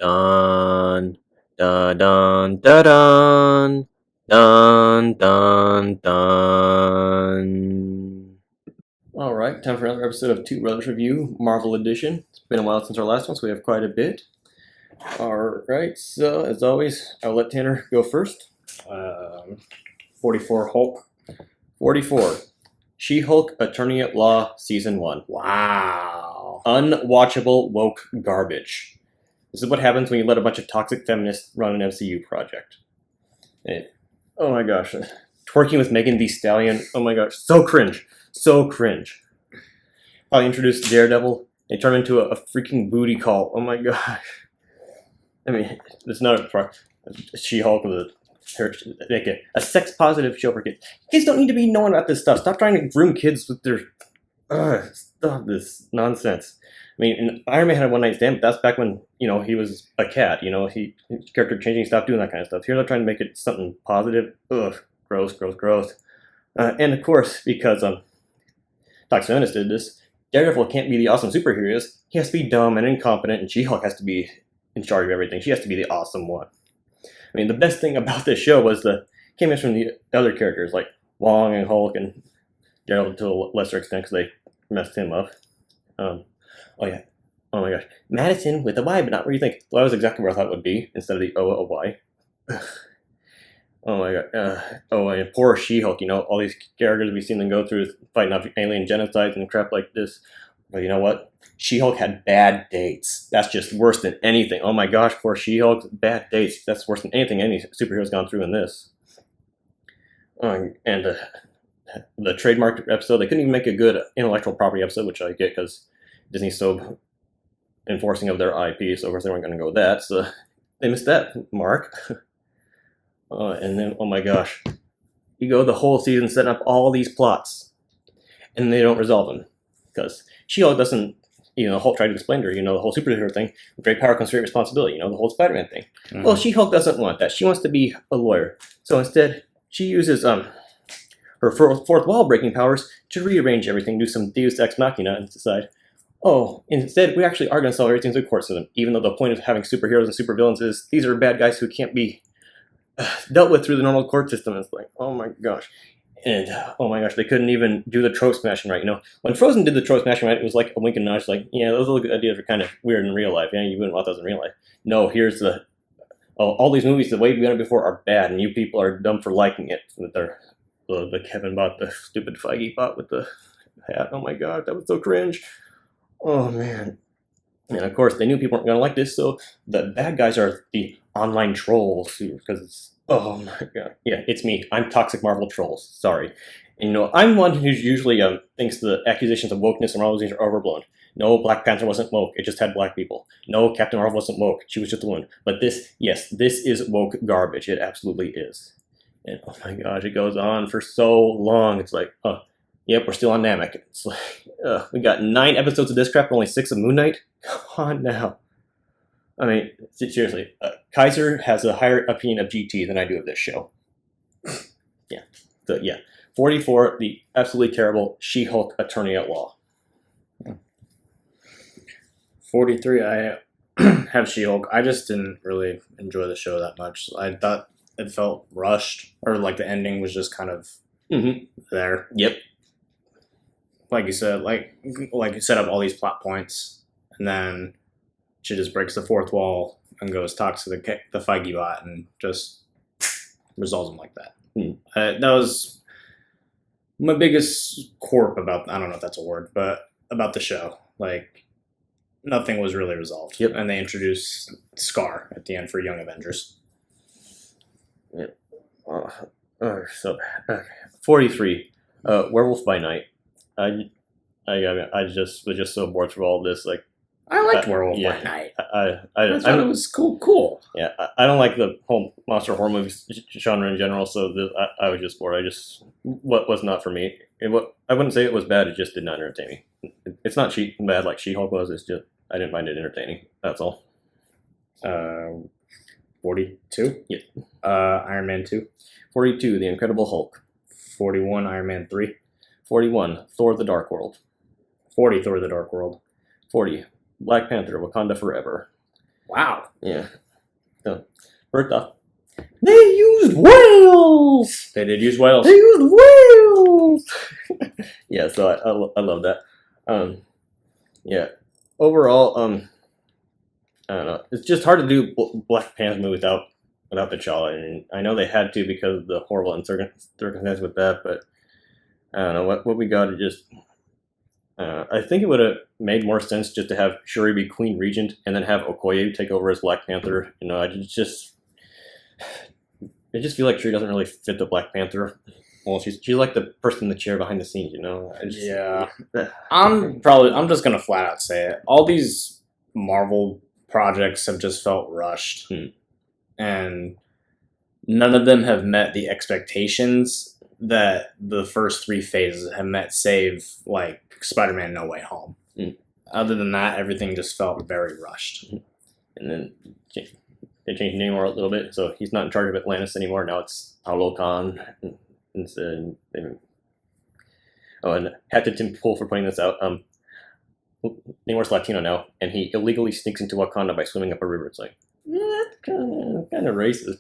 Dun, dun, dun, dun, dun, dun, dun, dun. Alright, time for another episode of Two Brothers Review, Marvel Edition. It's been a while since our last one, so we have quite a bit. Alright, so as always, I'll let Tanner go first. 44 Hulk. 44. She-Hulk Attorney at Law Season 1. Wow. Unwatchable woke garbage. This is what happens when you let a bunch of toxic feminists run an MCU project. Oh my gosh. Twerking with Megan Thee Stallion. Oh my gosh. So cringe. So cringe. I introduced Daredevil. They turned him into a freaking booty call. Oh my gosh. I mean, it's not a She-Hulk with make a sex-positive show for kids. Kids don't need to be knowing about this stuff. Stop trying to groom kids with their... stop this nonsense. I mean, in Iron Man had a one-night stand, but that's back when, he was a cat. His character changing, stopped doing that kind of stuff. Here they're trying to make it something positive. Ugh, gross, gross, gross. And of course, because Toxic Feminist did this, Daredevil can't be the awesome superhero he is. He has to be dumb and incompetent, and She-Hulk has to be in charge of everything. She has to be the awesome one. I mean, the best thing about this show was the cameos from the other characters, like Wong and Hulk and Daredevil to a lesser extent because they messed him up. Oh yeah. Oh my gosh. Madison with a Y, but not where you think. Well, that was exactly where I thought it would be, instead of the O-Y. Oh my god. And poor She-Hulk, all these characters we've seen them go through fighting off alien genocides and crap like this. But you know what? She-Hulk had bad dates. That's just worse than anything. Oh my gosh, poor She-Hulk. Bad dates. That's worse than anything any superhero's gone through in this. And the trademark episode, they couldn't even make a good intellectual property episode, which I get because Disney's so enforcing of their IP, so of course they weren't going to go with that. So they missed that mark. And then, oh my gosh, you go the whole season setting up all these plots, and they don't resolve them because She-Hulk doesn't. Hulk tried to explain to her, the whole superhero thing. Great power comes great responsibility. The whole Spider-Man thing. Mm-hmm. Well, She-Hulk doesn't want that. She wants to be a lawyer. So instead, she uses her fourth wall breaking powers to rearrange everything, do some Deus Ex Machina, and decide, instead, we actually are going to solve everything through the court system, even though the point of having superheroes and supervillains is these are bad guys who can't be dealt with through the normal court system. It's like, oh my gosh. And, oh my gosh, they couldn't even do the trope smashing right. When Frozen did the trope smashing right, it was like a wink and nudge, like, yeah, those ideas are kind of weird in real life. Yeah, you wouldn't want those in real life. No, here's all these movies, the way we done it before, are bad, and you people are dumb for liking it. With the Kevin bot, the stupid Feige bot with the hat. Oh my god, that was so cringe. Oh man. And of course, they knew people weren't going to like this, so the bad guys are the online trolls, because it's, oh my god. Yeah, it's me. I'm Toxic Marvel Trolls. Sorry. And I'm one who usually thinks the accusations of wokeness and all those things are overblown. No, Black Panther wasn't woke. It just had black people. No, Captain Marvel wasn't woke. She was just a woman. But this is woke garbage. It absolutely is. And oh my gosh, it goes on for so long. It's like, yep, we're still on Namek. It's like, we got 9 episodes of this crap, only 6 of Moon Knight. Come on now. I mean, seriously, Kaiser has a higher opinion of GT than I do of this show. Yeah. So, yeah. 44, the absolutely terrible She-Hulk Attorney at Law. 43, I have She-Hulk. I just didn't really enjoy the show that much. I thought it felt rushed, or like the ending was just kind of there. Yep. Like you said, like you set up all these plot points, and then she just breaks the fourth wall and goes talks to the Feige bot and just resolves them like that. That was my biggest corp about, I don't know if that's a word, but about the show. Like, nothing was really resolved. Yep. And they introduced Scar at the end for Young Avengers. Yep. So bad. 43. Werewolf by Night. I was just so bored through all this. Like, I liked Werewolf by Night. I thought it was cool. Yeah, I don't like the whole monster horror movies genre in general, so I was just bored. What was not for me. I wouldn't say it was bad, it just did not entertain me. It's not bad like She-Hulk was, it's just, I didn't find it entertaining, that's all. 42? Yeah. Iron Man 2. 42, The Incredible Hulk. 41, Iron Man 3. 41, Thor the Dark World. 40, Thor the Dark World. 40, Black Panther, Wakanda Forever. Wow. Yeah. So, first off, they used whales! They did use whales. They used whales! Yeah, so I love that. Yeah. Overall, I don't know. It's just hard to do Black Panther movie without T'Challa, and I know they had to because of the horrible circumstances with that, but I don't know what we got to just. I think it would have made more sense just to have Shuri be Queen Regent and then have Okoye take over as Black Panther. You know, I just feel like Shuri doesn't really fit the Black Panther. Well, she's like the person in the chair behind the scenes. You know. I'm just gonna flat out say it. All these Marvel projects have just felt rushed, and none of them have met the expectations that the first 3 phases have met, save like Spider-Man No Way Home. Other than that, everything just felt very rushed. And then they changed the name a little bit, so he's not in charge of Atlantis anymore. Now it's Paulo Khan. And hat to Tim Pool for pointing this out. Namor's Latino now, and he illegally sneaks into Wakanda by swimming up a river. It's like, that's kind of racist.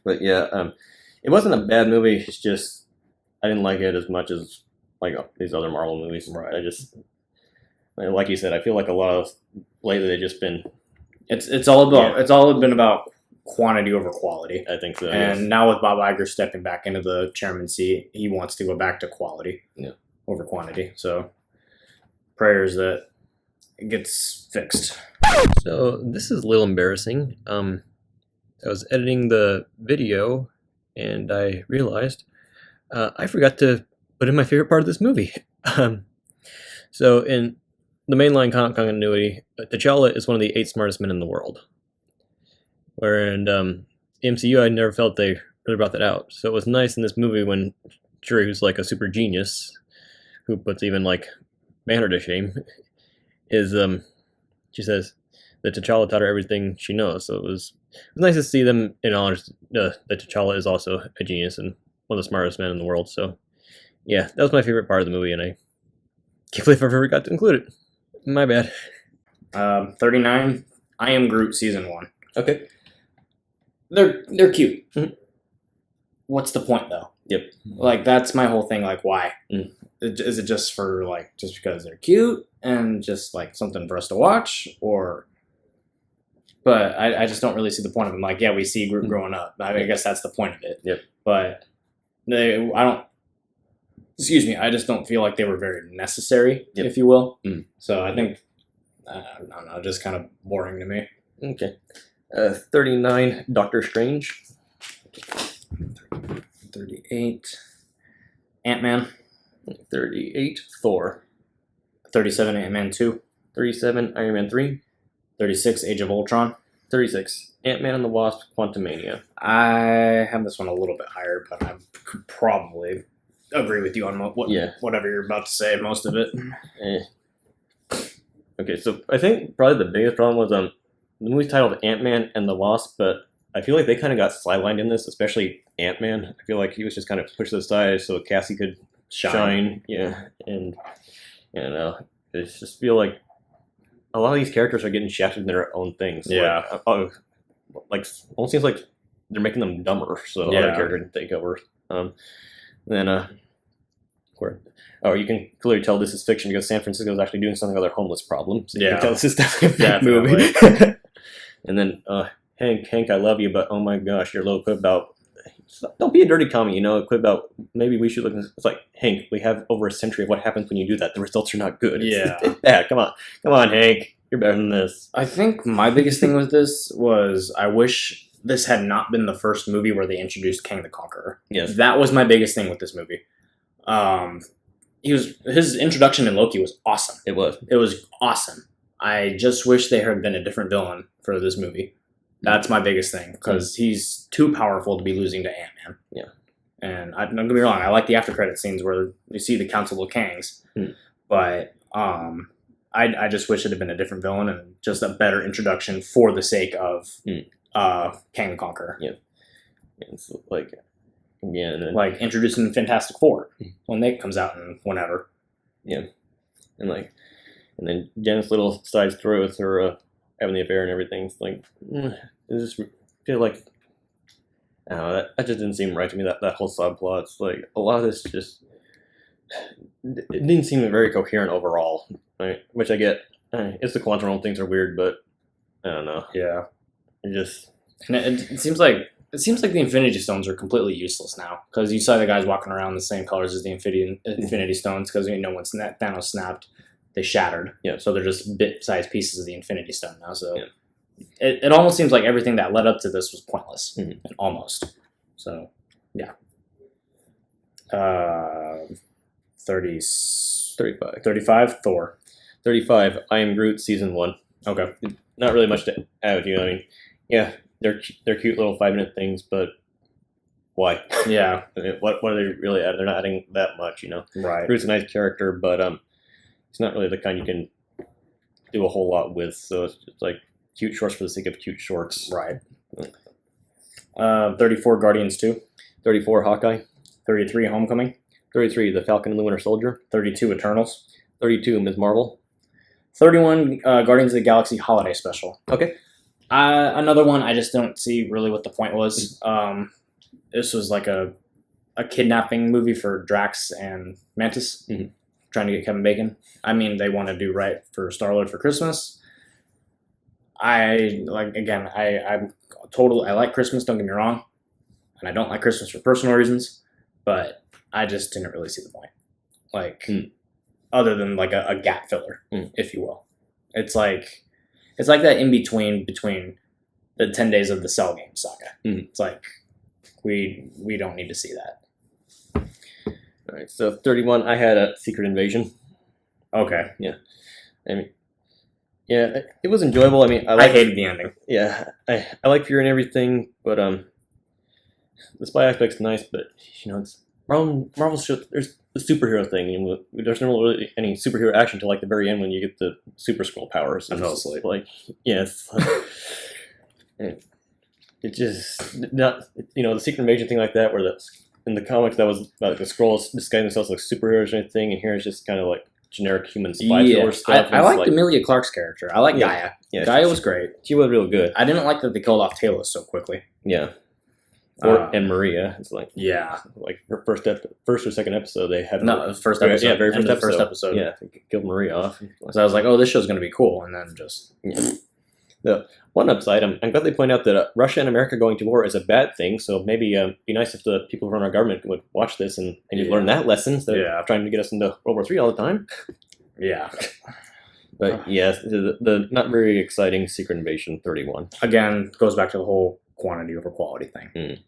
But yeah, it wasn't a bad movie. It's just I didn't like it as much as like these other Marvel movies. Right. I just, like you said, I feel like a lot of lately they've just been. It's all been about quantity over quality. I think so. And yes. now with Bob Iger stepping back into the chairman seat, he wants to go back to quality over quantity. So prayers that it gets fixed. So this is a little embarrassing. I was editing the video and I realized I forgot to put in my favorite part of this movie. So in the mainline continuity, T'Challa is one of the 8 smartest men in the world. Where in MCU, I never felt they really brought that out. So it was nice in this movie when Shuri, who's like a super genius, who puts even like Banner to shame, is she says that T'Challa taught her everything she knows. So it was nice to see them acknowledge that T'Challa is also a genius and one of the smartest men in the world. So yeah, that was my favorite part of the movie, and I can't believe I forgot to include it. My bad. 39. I Am Groot season 1. Okay. They're cute. What's the point though? Yep. Like that's my whole thing. Like why? Is it just for like just because they're cute and just like something for us to watch, or? But I just don't really see the point of them. Like yeah, we see Groot growing up. I guess that's the point of it. Yep. But I just don't feel like they were very necessary, if you will. So I think I don't know, just kind of boring to me. Okay. 39, Doctor Strange. 38, Ant-Man. 38, Thor. 37, Ant-Man 2. 37, Iron Man 3. 36, Age of Ultron. 36, Ant-Man and the Wasp, Quantumania. I have this one a little bit higher, but I could probably agree with you on whatever you're about to say, most of it. Okay, so I think probably the biggest problem was the movie's titled Ant-Man and the Wasp, but I feel like they kind of got sidelined in this, especially Ant-Man. I feel like he was just kind of pushed to the side so Cassie could shine. Yeah, and you know, I just feel like a lot of these characters are getting shafted in their own things. Yeah. Like almost seems like they're making them dumber, so other characters can take over. You can clearly tell this is fiction because San Francisco is actually doing something about their homeless problem. So you can tell this is definitely a movie. And then Hank, I love you, but oh my gosh, your little quip about don't be a dirty commie, you know, a quip about maybe we should look. It's like Hank, we have over a century of what happens when you do that. The results are not good. It's bad. Come on, Hank, you're better than this. I think my biggest thing with this was I wish this had not been the first movie where they introduced Kang the Conqueror. Yes, that was my biggest thing with this movie. His introduction in Loki was awesome. It was awesome. I just wish there had been a different villain for this movie. That's my biggest thing because he's too powerful to be losing to Ant-Man. Yeah, and don't get me wrong, I like the after credit scenes where you see the Council of Kangs, but I just wish it had been a different villain and just a better introduction for the sake of Kang the Conqueror. Yeah, it's like. Again, like introducing Fantastic Four when they comes out and whenever. Yeah, and like And then Jen's little side story with her having the affair and everything. It's like, it just feel like, I don't know, that just didn't seem right to me, that whole subplot. It's like, a lot of this just, it didn't seem very coherent overall, right? Which I get. It's the quantum realm, things are weird, but I don't know. Yeah. It just... And it seems like the Infinity Stones are completely useless now, because you saw the guys walking around the same colors as the Infinity Stones, because when Thanos snapped, they shattered. Yeah. So they're just bit-sized pieces of the Infinity Stone now. So it almost seems like everything that led up to this was pointless, almost. So yeah. 35 Thor. 35 I Am Groot Season 1. Okay. Not really much to add, I mean, yeah, they're cute little 5-minute things, but why? Yeah. What are they really adding? They're not adding that much, Right. Groot's a nice character, but it's not really the kind you can do a whole lot with, so it's just like cute shorts for the sake of cute shorts. Right. 34 Guardians 2. 34 Hawkeye. 33 Homecoming. 33 The Falcon and the Winter Soldier. 32 Eternals. 32 Ms. Marvel. 31 Guardians of the Galaxy Holiday Special. Okay. Another one I just don't see really what the point was. This was like a kidnapping movie for Drax and Mantis, trying to get Kevin Bacon. I mean, they want to do right for Star-Lord for Christmas. I like Christmas, don't get me wrong, and I don't like Christmas for personal reasons, but I just didn't really see the point. Like, other than like a gap filler, if you will. It's like that in between the 10 days of the Cell game saga. It's like we don't need to see that. All right, so 31 I had a Secret Invasion. Okay. Yeah. I mean, yeah, it was enjoyable. I mean, I hated the ending. Yeah, I like Fury and everything, but the spy aspect's nice, but it's Marvel's show. There's the superhero thing. There's not really any superhero action till like the very end when you get the Super Scroll powers. I fell asleep. Like, yes, it just not the Secret Invasion thing like that, where in the comics that was like the Skrulls disguising themselves like superheroes or anything, and here it's just kind of like generic human spy thriller stuff. I liked Emilia Clarke's character. I like Gaia. Yeah, Gaia was great. She was real good. I didn't like that they killed off Talos so quickly. Yeah. And Maria. It's like her first or second episode they had first episode. Yeah, very first episode. Yeah, they killed Maria off. So I was like, oh, this show's gonna be cool, and then just The one upside, I'm glad they point out that Russia and America going to war is a bad thing. So maybe it'd be nice if the people who run our government would watch this and maybe learn that lesson instead of trying to get us into World War III all the time. Yeah. But yes, the not very exciting Secret Invasion 31. Again, goes back to the whole quantity over quality thing.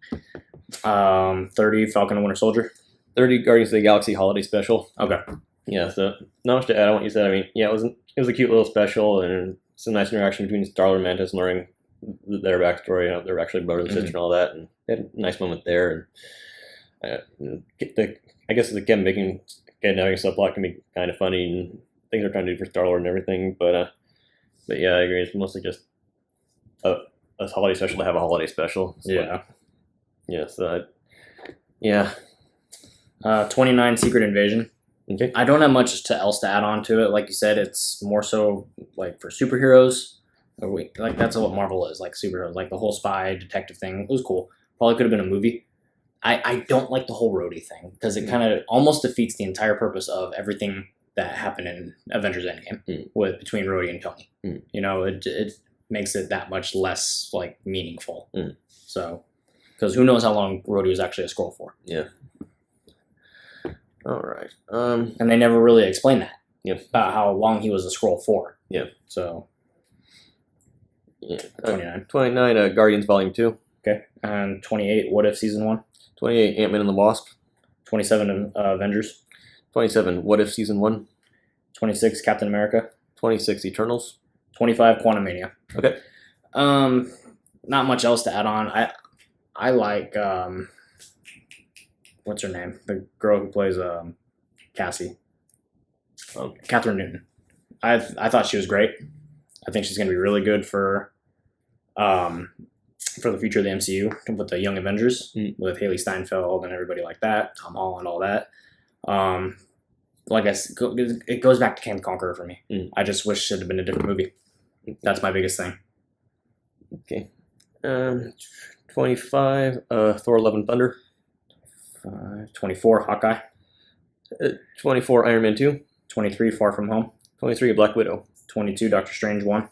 30 Falcon and Winter Soldier. 30 Guardians of the Galaxy Holiday Special. Okay. Yeah, so not much to add on what you said. I mean, yeah, it was a cute little special, and it's a nice interaction between Star-Lord and Mantis, and learning their backstory. They're actually brother and sister and all that, and they had a nice moment there. And I guess the Kevin Bacon kidnapping subplot can be kind of funny, and things they're trying to do for Star-Lord and everything. But yeah, I agree. It's mostly just a holiday special to have a holiday special. So, yeah. So yeah. 29 Secret Invasion. Okay. I don't have much else to add on to it. Like you said, it's more so like for superheroes. Like that's what Marvel is, like superheroes. Like the whole spy detective thing. It was cool. Probably could have been a movie. I don't like the whole roadie thing because it kind of almost defeats the entire purpose of everything that happened in Avengers Endgame between Rhodey and Tony. It makes it that much less like meaningful. So, because who knows how long Rhodey was actually a Skrull for? Yeah. All right. And they never really explained that. Yeah. About how long he was a Skrull for. Yeah. So. Yeah. 29. 29. Guardians Volume 2. Okay. And 28. What If Season 1. 28. Ant-Man and the Wasp. 27. Avengers. 27. What If Season 1. 26. Captain America. 26. Eternals. 25. Quantumania. Okay. Not much else to add on. I like what's her name? The girl who plays Cassie. Catherine Newton. I thought she was great. I think she's going to be really good for the future of the MCU with the Young Avengers with Haley Steinfeld and everybody like that, Tom Holland, all that. like it goes back to Kang the Conqueror for me. Mm. I just wish it had been a different movie. That's my biggest thing. Okay. 25, Thor: Love and Thunder. 24, Hawkeye. 24, Iron Man 2. 23, Far From Home. 23, Black Widow. 22, Doctor Strange 1.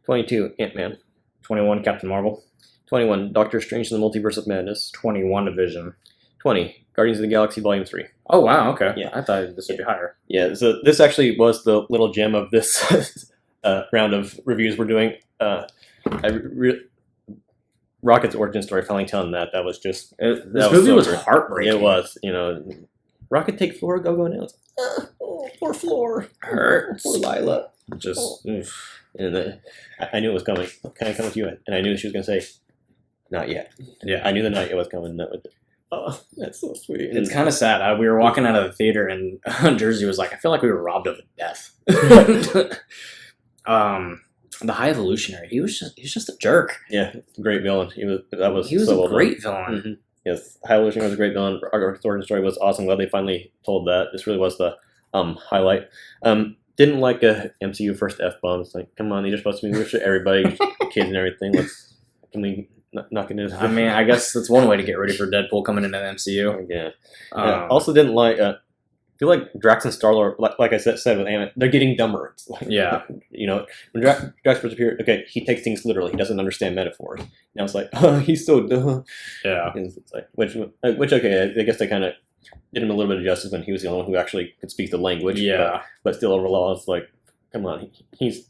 22, Ant-Man. 21, Captain Marvel. 21, Doctor Strange and the Multiverse of Madness. 21, Division. 20, Guardians of the Galaxy Volume 3. Oh, wow, okay. Yeah. I thought this would be higher. Yeah, so this actually was the little gem of this round of reviews we're doing. Rocket's origin story, finally telling that was just... This movie was great. heartbreaking. It was, Rocket take Floor, go now. Poor Floor. Hurts. Poor Lila. Just, oof. And I knew it was coming. Can I come with you? And I knew she was going to say, not yet. Yeah. I knew the night it was coming. Oh, that's so sweet. It's kind of sad. We were walking out of the theater, and Jersey was like, I feel like we were robbed of a death. The High Evolutionary, he was just a jerk. Yeah, great villain. He was so a great villain. Mm-hmm. Yes, High Evolutionary was a great villain. Our origin story was awesome. Glad they finally told that. This really was the highlight. Didn't like a MCU first F-bomb. It's like, come on, they're supposed to be rich to everybody, kids and everything. Can we knock it in? I mean, I guess that's one way to get ready for Deadpool coming into the MCU. Yeah. Also didn't like... I feel like Drax and Star-Lord, like I said with Ant-Man, they're getting dumber. It's like, yeah. When Drax first appeared, okay, he takes things literally. He doesn't understand metaphors. Now it's like, oh, he's so dumb. Yeah. It's like, which okay, I guess they kind of did him a little bit of justice when he was the only one who actually could speak the language. Yeah. But still, overall, it's like, come on, he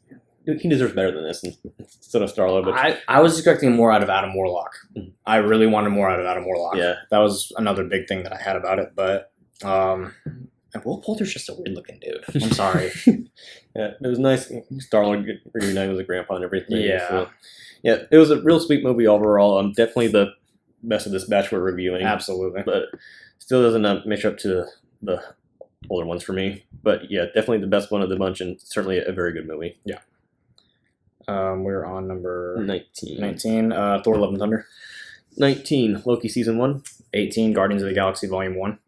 deserves better than this instead of Star-Lord. But I was expecting more out of Adam Warlock. Mm-hmm. I really wanted more out of Adam Warlock. Yeah. That was another big thing that I had about it, but... And Will Poulter's just a weird-looking dude. I'm sorry. Yeah, it was nice. Star-Lord reuniting with his grandpa and everything. Yeah. So, yeah, it was a real sweet movie overall. Definitely the best of this batch we're reviewing. Absolutely. But still doesn't measure up to the older ones for me. But yeah, definitely the best one of the bunch and certainly a very good movie. Yeah. We're on number 19. 19, Thor: Love and Thunder. 19, Loki Season 1. 18, Guardians of the Galaxy Volume 1.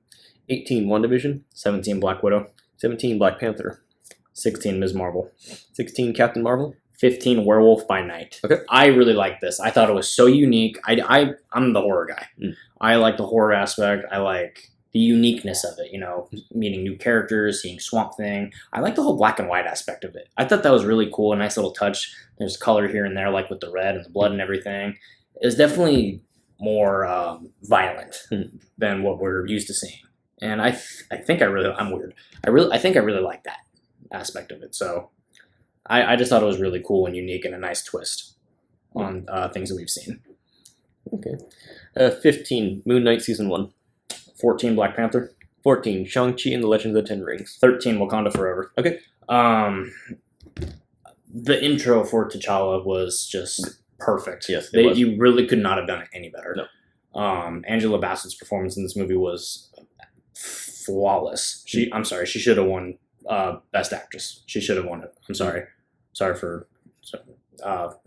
18, WandaVision. 17, Black Widow. 17, Black Panther. 16, Ms. Marvel. 16, Captain Marvel. 15, Werewolf by Night. Okay. I really like this. I thought it was so unique. I'm the horror guy. Mm. I like the horror aspect. I like the uniqueness of it, meeting new characters, seeing Swamp Thing. I like the whole black and white aspect of it. I thought that was really cool, a nice little touch. There's color here and there, like with the red and the blood and everything. It was definitely more violent than what we're used to seeing. And I think I'm weird. I think I really like that aspect of it. So I just thought it was really cool and unique and a nice twist on things that we've seen. Okay. 15, Moon Knight Season 1. 14, Black Panther. 14, Shang-Chi and the Legends of the Ten Rings. 13, Wakanda Forever. Okay. The intro for T'Challa was just perfect. Yes, you really could not have done it any better. No. Angela Bassett's performance in this movie was flawless. She should have won Best Actress. She should have won it. I'm sorry. Sorry for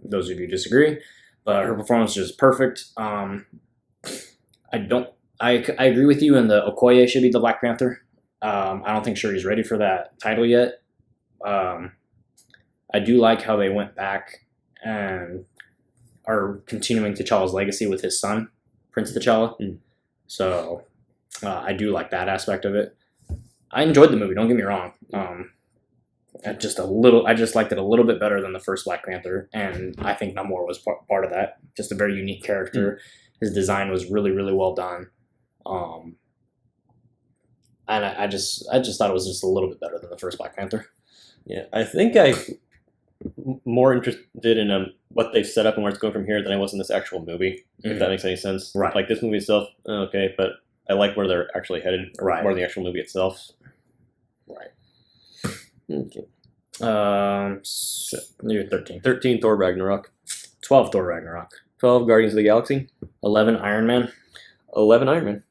those of you who disagree, but her performance is perfect. I agree with you in the Okoye should be the Black Panther. I don't think Shuri's ready for that title yet. I do like how they went back and are continuing T'Challa's legacy with his son, Prince T'Challa. So I do like that aspect of it. I enjoyed the movie. Don't get me wrong. I just liked it a little bit better than the first Black Panther, and I think Namor was part of that. Just a very unique character. His design was really, really well done. And I just thought it was just a little bit better than the first Black Panther. Yeah, I think I'm more interested in what they've set up and where it's going from here than I was in this actual movie, if that makes any sense. Right. Like this movie itself, okay, but I like where they're actually headed more than the actual movie itself. Right. Okay. You're 13. 13, Thor Ragnarok. 12, Thor Ragnarok. 12, Guardians of the Galaxy. 11, Iron Man. 11, Iron Man.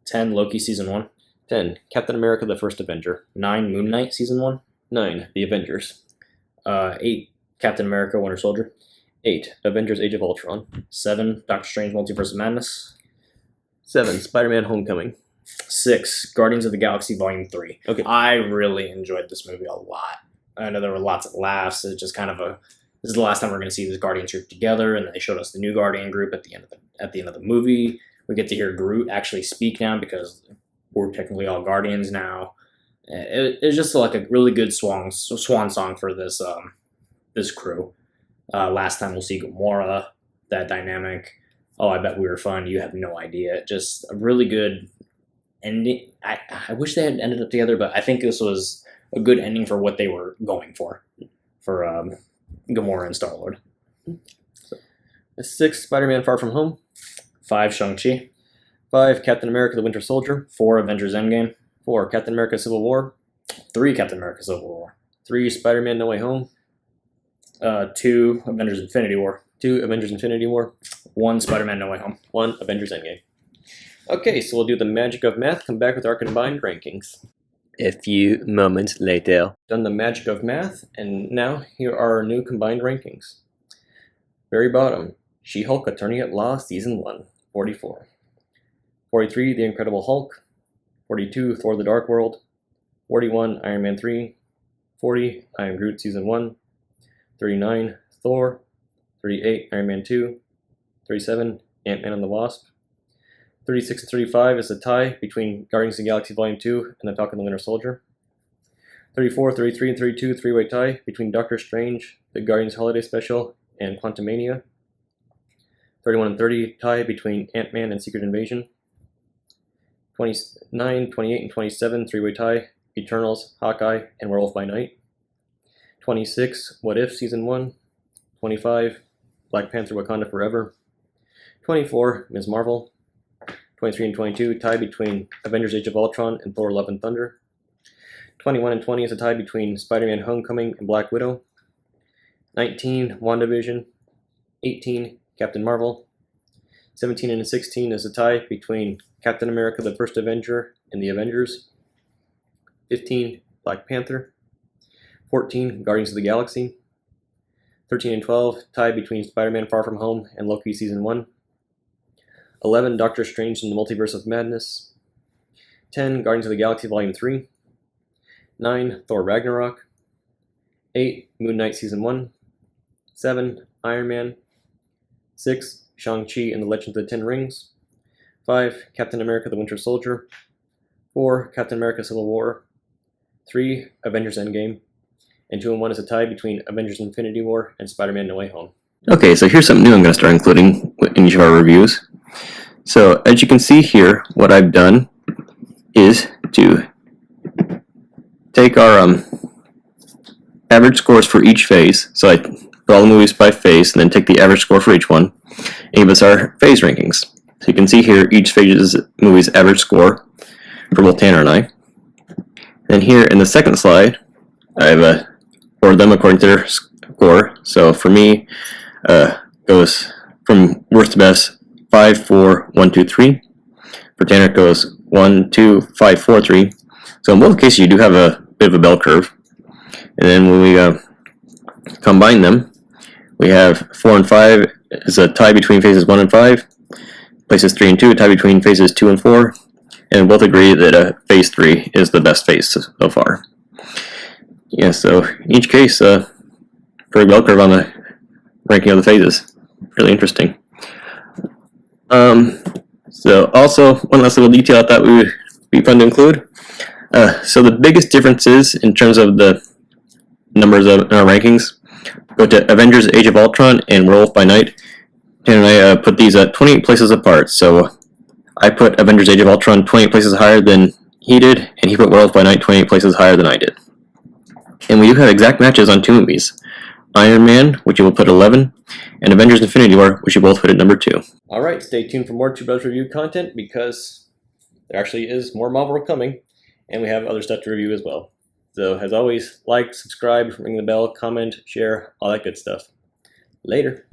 10, Loki Season 1. 10, Captain America the First Avenger. 9, Moon Knight Season 1. 9, The Avengers. 8, Captain America Winter Soldier. 8, Avengers Age of Ultron. 7, Doctor Strange Multiverse of Madness. 7, Spider-Man Homecoming. 6, Guardians of the Galaxy Volume 3. Okay. I really enjoyed this movie a lot. I know there were lots of laughs. It's just kind of this is the last time we're going to see this Guardians group together, and then they showed us the new Guardian group at the end of the movie. We get to hear Groot actually speak now because we're technically all Guardians now. It's just like a really good swan song for this this crew. Last time we'll see Gamora, that dynamic. Oh, I bet we were fun. You have no idea. Just a really good ending. I wish they had ended up together, but I think this was a good ending for what they were going for Gamora and Star-Lord. 6, Spider-Man Far From Home. 5, Shang-Chi. 5, Captain America the Winter Soldier. 4, Avengers Endgame. 4, Captain America Civil War. 3, Captain America Civil War. 3, Spider-Man No Way Home. 2, Avengers Infinity War. 2, Avengers Infinity War. 1, Spider-Man No Way Home. 1, Avengers Endgame. Okay, so we'll do the magic of math, come back with our combined rankings. A few moments later. Done the magic of math, and now here are our new combined rankings. Very bottom, She-Hulk Attorney at Law Season 1, 44. 43, The Incredible Hulk. 42, Thor the Dark World. 41, Iron Man 3. 40, I Am Groot Season 1. 39, Thor. 38, Iron Man 2. 37, Ant-Man and the Wasp. 36 and 35 is a tie between Guardians of the Galaxy Volume 2 and The Falcon and the Winter Soldier. 34, 33, and 32, three-way tie between Doctor Strange, The Guardians Holiday Special, and Quantumania. 31 and 30 tie between Ant-Man and Secret Invasion. 29, 28, and 27, three-way tie, Eternals, Hawkeye, and Werewolf by Night. 26, What If Season 1. 25, Black Panther Wakanda Forever. 24, Ms. Marvel. 23 and 22, tie between Avengers Age of Ultron and Thor Love and Thunder. 21 and 20 is a tie between Spider-Man Homecoming and Black Widow. 19, WandaVision. 18, Captain Marvel. 17 and 16 is a tie between Captain America the First Avenger and the Avengers. 15, Black Panther. 14, Guardians of the Galaxy. 13 and 12, tie between Spider-Man Far From Home and Loki Season 1. 11, Doctor Strange in the Multiverse of Madness. 10, Guardians of the Galaxy Volume 3. 9, Thor Ragnarok. 8, Moon Knight Season 1. 7, Iron Man. 6, Shang-Chi and the Legend of the Ten Rings. 5, Captain America the Winter Soldier. 4, Captain America Civil War. 3, Avengers Endgame. And 2 and 1 is a tie between Avengers Infinity War and Spider-Man No Way Home. Okay, so here's something new I'm going to start including in each of our reviews. So, as you can see here, what I've done is to take our average scores for each phase. So I put all the movies by phase, and then take the average score for each one, and give us our phase rankings. So you can see here each phase's movie's average score for both Tanner and I. Then here in the second slide, I've ordered them according to their score. So for me, goes from worst to best 5, 4, 1, 2, 3. For Tanner, it goes 1, 2, 5, 4, 3. So in both cases, you do have a bit of a bell curve. And then when we combine them, we have 4 and 5 is a tie between phases 1 and 5. Places 3 and 2, a tie between phases 2 and 4. And we both agree that phase 3 is the best phase so far. Yeah, so in each case, pretty bell curve on the ranking of the phases. Really interesting. So also, one last little detail I thought would be fun to include. So the biggest differences in terms of the numbers of our rankings go to Avengers Age of Ultron and Werewolf by Night. And I put these at 28 places apart. So I put Avengers Age of Ultron 28 places higher than he did, and he put Werewolf by Night 28 places higher than I did. And we do have exact matches on 2 movies. Iron Man, which you will put 11, and Avengers Infinity War, which you both put at number 2. Alright, stay tuned for more Two Brothers Review content, because there actually is more Marvel coming, and we have other stuff to review as well. So, as always, like, subscribe, ring the bell, comment, share, all that good stuff. Later.